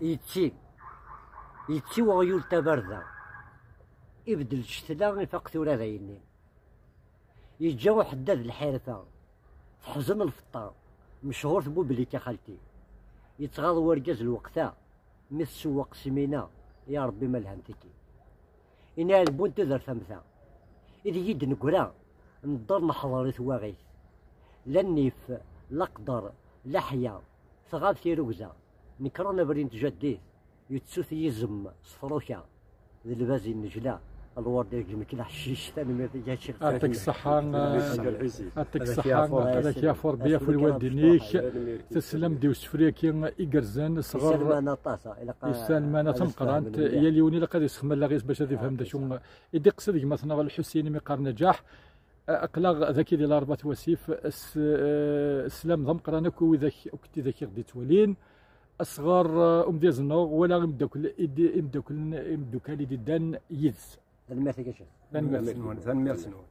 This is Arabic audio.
يتي وغيول تبردا يبدل الشتلا يفاق ثورة ذايني يتجاو حداد الحارثة تحزن الفطار مشهور ثبو بلي خالتي يتغاض ورجاز الوقتا مثل سواق سمينة يا ربي ما لهمتكي إنا البون تذر ثمثا إذا يد نقرا نضر نحضر ثواغيث لا النيف لا قدر لا حيا ثغاب في ركزة نكرنا برين تجديث يتسوث يزم صفروكا ذي البازي النجلا الورد يجمع كلا حشيش ثاني ما يجي يعطيك الصحة يعطيك الصحة هذاك يا فور بيا في الوالدينيك تسلم ديو سفريكي إيكرزان صغر يسلمنا طاسة يسلمنا تنقرانت يا ليوني لقد يسخم لا غير باش تفهم دا شو يدي قصدك مثلا الحسيني مقار نجاح اقلاغ ذاك ديال رباط وسيف السلام ضم قرانك وذاك وكنتي ذاك غدي تولين اصغر ديال الزنوغ ولا مدوكل ديدان يدز الماثل كاش ثان ميرسنون